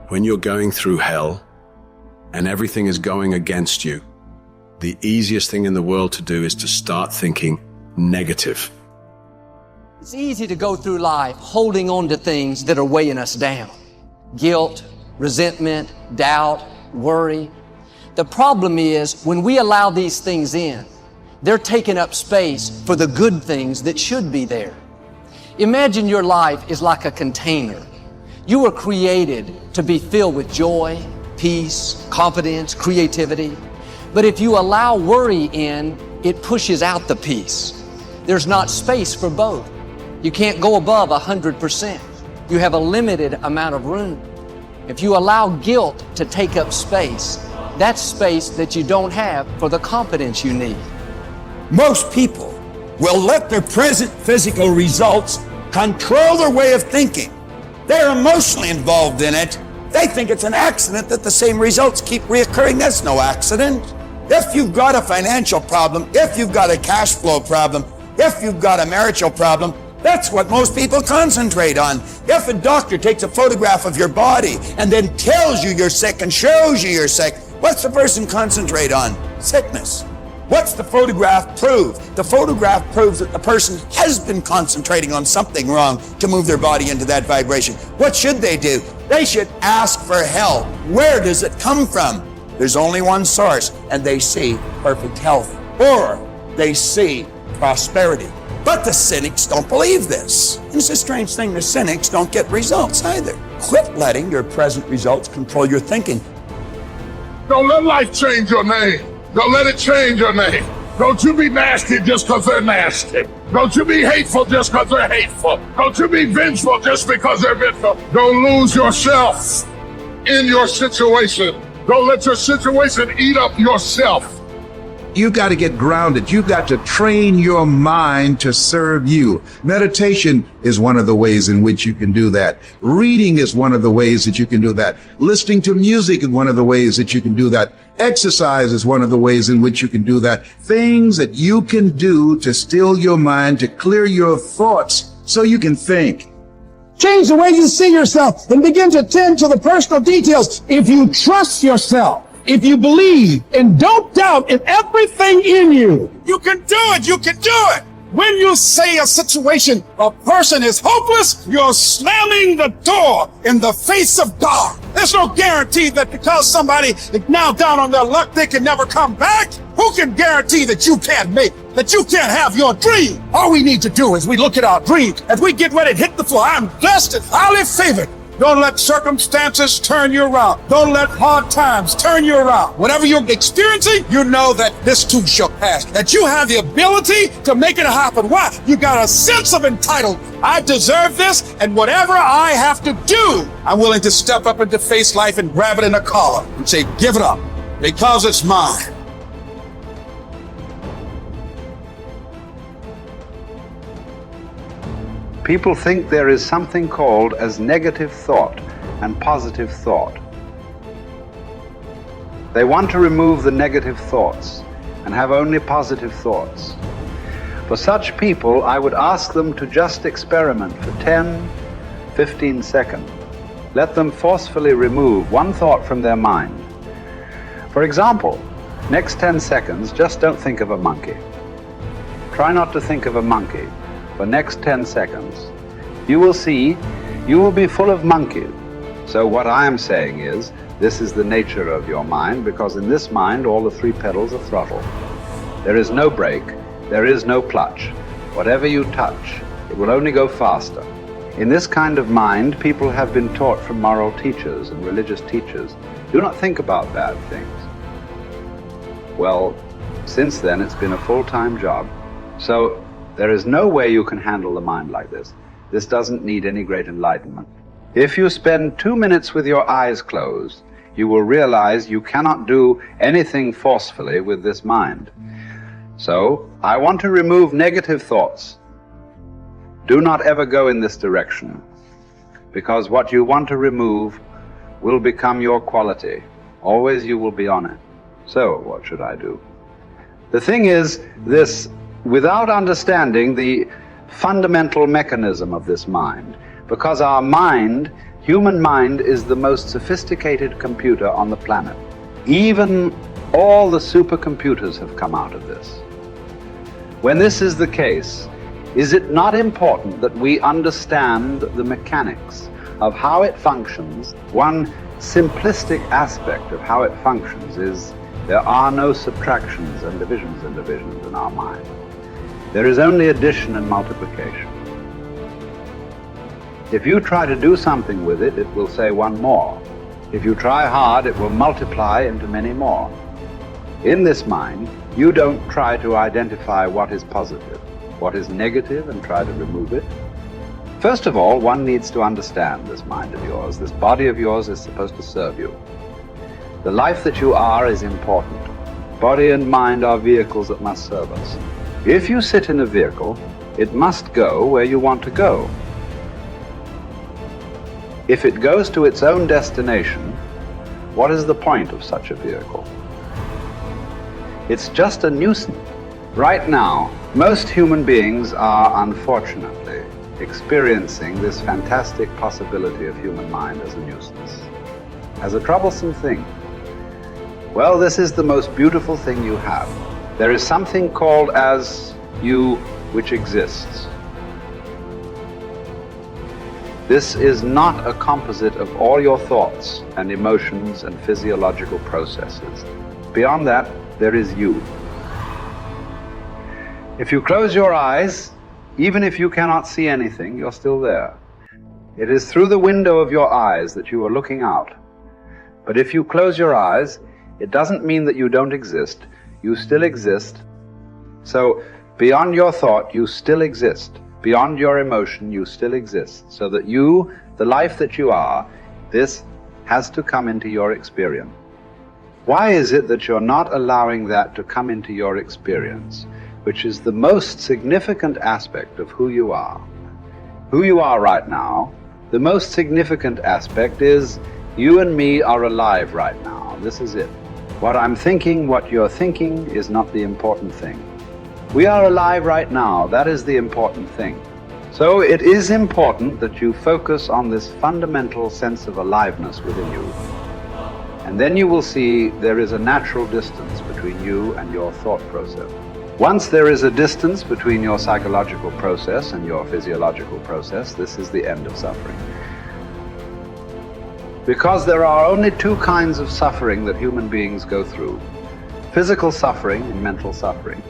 When you're going through hell and everything is going against you, the easiest thing in the world to do is to start thinking negative. It's easy to go through life holding on to things that are weighing us down. Guilt, resentment, doubt, worry. The problem is when we allow these things in, they're taking up space for the good things that should be there. Imagine your life is like a container. You were created to be filled with joy, peace, confidence, creativity. But if you allow worry in, it pushes out the peace. There's not space for both. You can't go above 100%. You have a limited amount of room. If you allow guilt to take up space, that's space that you don't have for the confidence you need. Most people will let their present physical results control their way of thinking. They're emotionally involved in it. They think it's an accident that the same results keep reoccurring. That's no accident. If you've got a financial problem, if you've got a cash flow problem, if you've got a marital problem, that's what most people concentrate on. If a doctor takes a photograph of your body and then tells you you're sick and shows you you're sick, what's the person concentrate on? Sickness. What's the photograph prove? The photograph proves that the person has been concentrating on something wrong to move their body into that vibration. What should they do? They should ask for help. Where does it come from? There's only one source, and they see perfect health, or they see prosperity. But the cynics don't believe this. And it's a strange thing, the cynics don't get results either. Quit letting your present results control your thinking. Don't let life change your name. Don't let it change your name. Don't you be nasty just because they're nasty. Don't you be hateful just because they're hateful. Don't you be vengeful just because they're vengeful. Don't lose yourself in your situation. Don't let your situation eat up yourself. You got to get grounded. You got to train your mind to serve you. Meditation is one of the ways in which you can do that. Reading is one of the ways that you can do that. Listening to music is one of the ways that you can do that. Exercise is one of the ways in which you can do that. Things that you can do to still your mind, to clear your thoughts so you can think. Change the way you see yourself and begin to tend to the personal details. If you trust yourself, if you believe and don't doubt in everything in you, you can do it. You can do it. When you say a situation, a person is hopeless, you're slamming the door in the face of God. There's no guarantee that because somebody is now down on their luck, they can never come back. Who can guarantee that you can't make, that you can't have your dream? All we need to do is we look at our dreams. As we get ready to hit the floor, I'm blessed and highly favored. Don't let circumstances turn you around. Don't let hard times turn you around. Whatever you're experiencing, you know that this too shall pass. That you have the ability to make it happen. Why? You got a sense of entitlement. I deserve this, and whatever I have to do, I'm willing to step up and to face life and grab it in a collar and say, give it up, because it's mine. People think there is something called as negative thought and positive thought. They want to remove the negative thoughts and have only positive thoughts. For such people, I would ask them to just experiment for 10, 15 seconds. Let them forcefully remove one thought from their mind. For example, next 10 seconds, just don't think of a monkey. Try not to think of a monkey. For next 10 seconds, you will see you will be full of monkeys. So what I am saying is, this is the nature of your mind, because in this mind all the 3 pedals are throttle. There is no brake, there is no clutch. Whatever you touch, it will only go faster. In this kind of mind, people have been taught from moral teachers and religious teachers, do not think about bad things. Well, since then it's been a full-time job. So there is no way you can handle the mind like this. This doesn't need any great enlightenment. If you spend 2 minutes with your eyes closed, you will realize you cannot do anything forcefully with this mind. So, I want to remove negative thoughts. Do not ever go in this direction, because what you want to remove will become your quality. Always you will be on it. So, what should I do? The thing is this: without understanding the fundamental mechanism of this mind, because our mind Human mind is the most sophisticated computer on the planet. Even all the supercomputers have come out of this. When this is the case, is it not important that we understand the mechanics of how it functions? One simplistic aspect of how it functions is there are no subtractions and divisions in our mind. There is only addition and multiplication. If you try to do something with it, it will say one more. If you try hard, it will multiply into many more. In this mind, you don't try to identify what is positive, what is negative, and try to remove it. First of all, one needs to understand this mind of yours. This body of yours is supposed to serve you. The life that you are is important. Body and mind are vehicles that must serve us. If you sit in a vehicle, it must go where you want to go. If it goes to its own destination, what is the point of such a vehicle? It's just a nuisance. Right now, most human beings are unfortunately experiencing this fantastic possibility of human mind as a nuisance, as a troublesome thing. Well, this is the most beautiful thing you have. There is something called as you which exists. This is not a composite of all your thoughts and emotions and physiological processes. Beyond that, there is you. If you close your eyes, even if you cannot see anything, you're still there. It is through the window of your eyes that you are looking out. But if you close your eyes, it doesn't mean that you don't exist. You still exist. So beyond your thought, you still exist. Beyond your emotion, you still exist. So that you, the life that you are, this has to come into your experience. Why is it that you're not allowing that to come into your experience, which is the most significant aspect of who you are? Who you are right now, the most significant aspect is you and me are alive right now. This is it. What I'm thinking, what you're thinking is not the important thing. We are alive right now. That is the important thing. So it is important that you focus on this fundamental sense of aliveness within you. And then you will see there is a natural distance between you and your thought process. Once there is a distance between your psychological process and your physiological process, this is the end of suffering. Because there are only two kinds of suffering that human beings go through: physical suffering and mental suffering.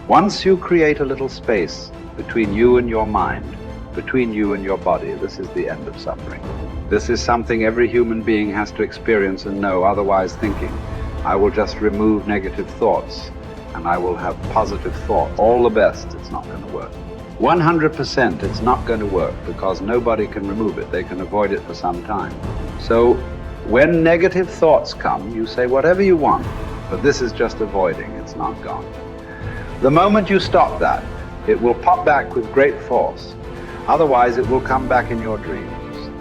Once you create a little space between you and your mind, between you and your body, this is the end of suffering. This is something every human being has to experience and know, otherwise thinking, I will just remove negative thoughts and I will have positive thoughts. All the best, it's not going to work. 100% it's not going to work, because nobody can remove it. They can avoid it for some time. So when negative thoughts come, you say whatever you want, but this is just avoiding, it's not gone. The moment you stop that, it will pop back with great force. Otherwise, it will come back in your dreams.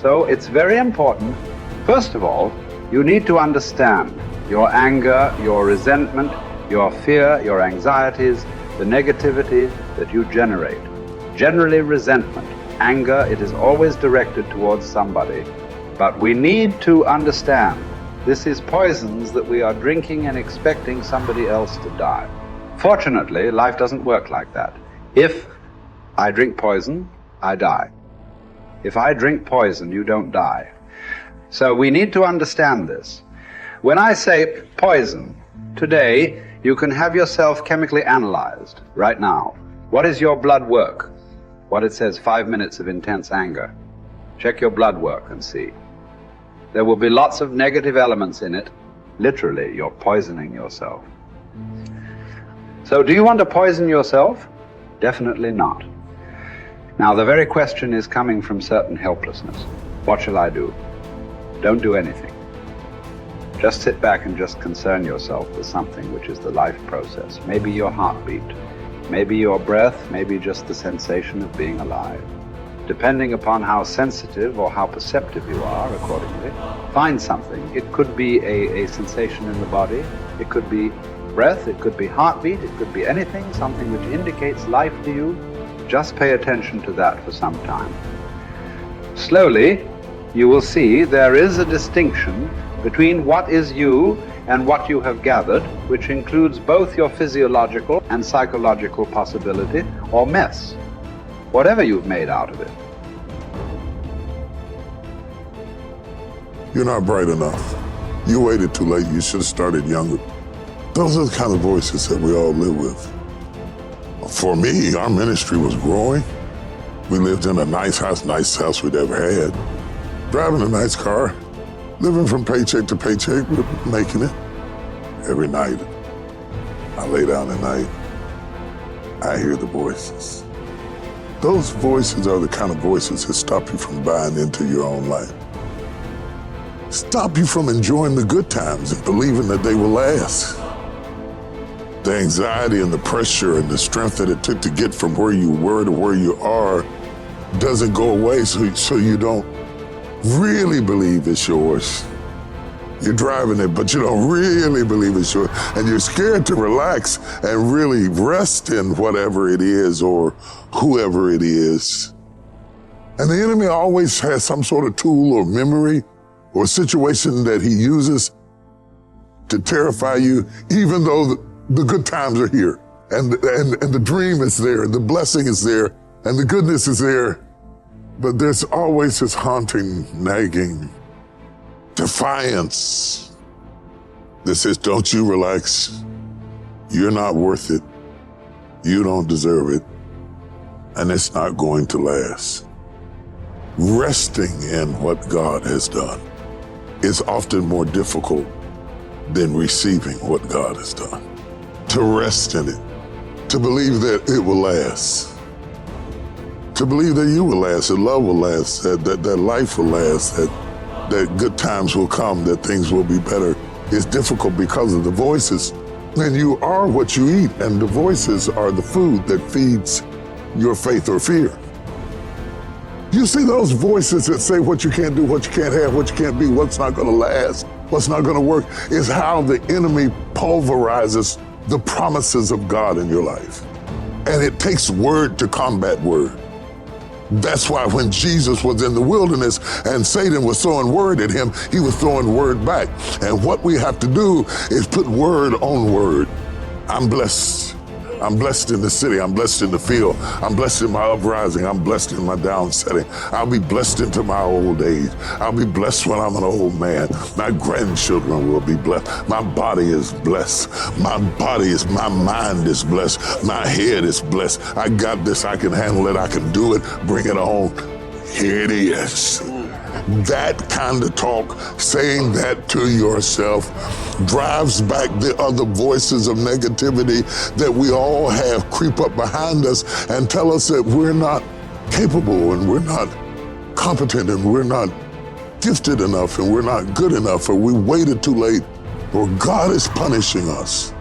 So it's very important. First of all, you need to understand your anger, your resentment, your fear, your anxieties, the negativity that you generate. Generally resentment, anger, it is always directed towards somebody. But we need to understand this is poisons that we are drinking and expecting somebody else to die. Fortunately, life doesn't work like that. If I drink poison, I die. If I drink poison, you don't die. So we need to understand this. When I say poison, today you can have yourself chemically analyzed right now. What is your blood work? What it says, 5 minutes of intense anger. Check your blood work and see. There will be lots of negative elements in it. Literally, you're poisoning yourself. So do you want to poison yourself? Definitely not. Now the very question is coming from certain helplessness. What shall I do? Don't do anything. Just sit back and just concern yourself with something which is the life process. Maybe your heartbeat, maybe your breath, maybe just the sensation of being alive. Depending upon how sensitive or how perceptive you are, accordingly, find something. It could be a sensation in the body, it could be breath, it could be heartbeat, it could be anything, something which indicates life to you. Just pay attention to that for some time. Slowly, you will see there is a distinction between what is you and what you have gathered, which includes both your physiological and psychological possibility or mess, whatever you've made out of it. You're not bright enough. You waited too late. You should have started younger. Those are the kind of voices that we all live with. For me, our ministry was growing. We lived in a nicest house we'd ever had. Driving a nice car, living from paycheck to paycheck, but making it. Every night, I lay down at night, I hear the voices. Those voices are the kind of voices that stop you from buying into your own life. Stop you from enjoying the good times and believing that they will last. The anxiety and the pressure and the strength that it took to get from where you were to where you are doesn't go away, so you don't really believe it's yours. You're driving it, but you don't really believe it's yours. And you're scared to relax and really rest in whatever it is or whoever it is. And the enemy always has some sort of tool or memory or situation that he uses to terrify you, even though the good times are here and the dream is there, the blessing is there, and the goodness is there. But there's always this haunting, nagging defiance that says, don't you relax. You're not worth it. You don't deserve it. And it's not going to last. Resting in what God has done is often more difficult than receiving what God has done. To rest in it, to believe that it will last, to believe that you will last, that love will last, that life will last, that good times will come, that things will be better. It's difficult because of the voices. And you are what you eat, and the voices are the food that feeds your faith or fear. You see those voices that say what you can't do, what you can't have, what you can't be, what's not gonna last, what's not gonna work, is how the enemy pulverizes the promises of God in your life. And it takes word to combat word. That's why when Jesus was in the wilderness and Satan was throwing word at him, he was throwing word back. And what we have to do is put word on word. I'm blessed. I'm blessed in the city. I'm blessed in the field. I'm blessed in my uprising. I'm blessed in my downsetting. I'll be blessed into my old age. I'll be blessed when I'm an old man. My grandchildren will be blessed. My body is blessed. My mind is blessed. My head is blessed. I got this. I can handle it. I can do it. Bring it on. Here it is. That kind of talk, saying that to yourself, drives back the other voices of negativity that we all have creep up behind us and tell us that we're not capable and we're not competent and we're not gifted enough and we're not good enough or we waited too late or God is punishing us.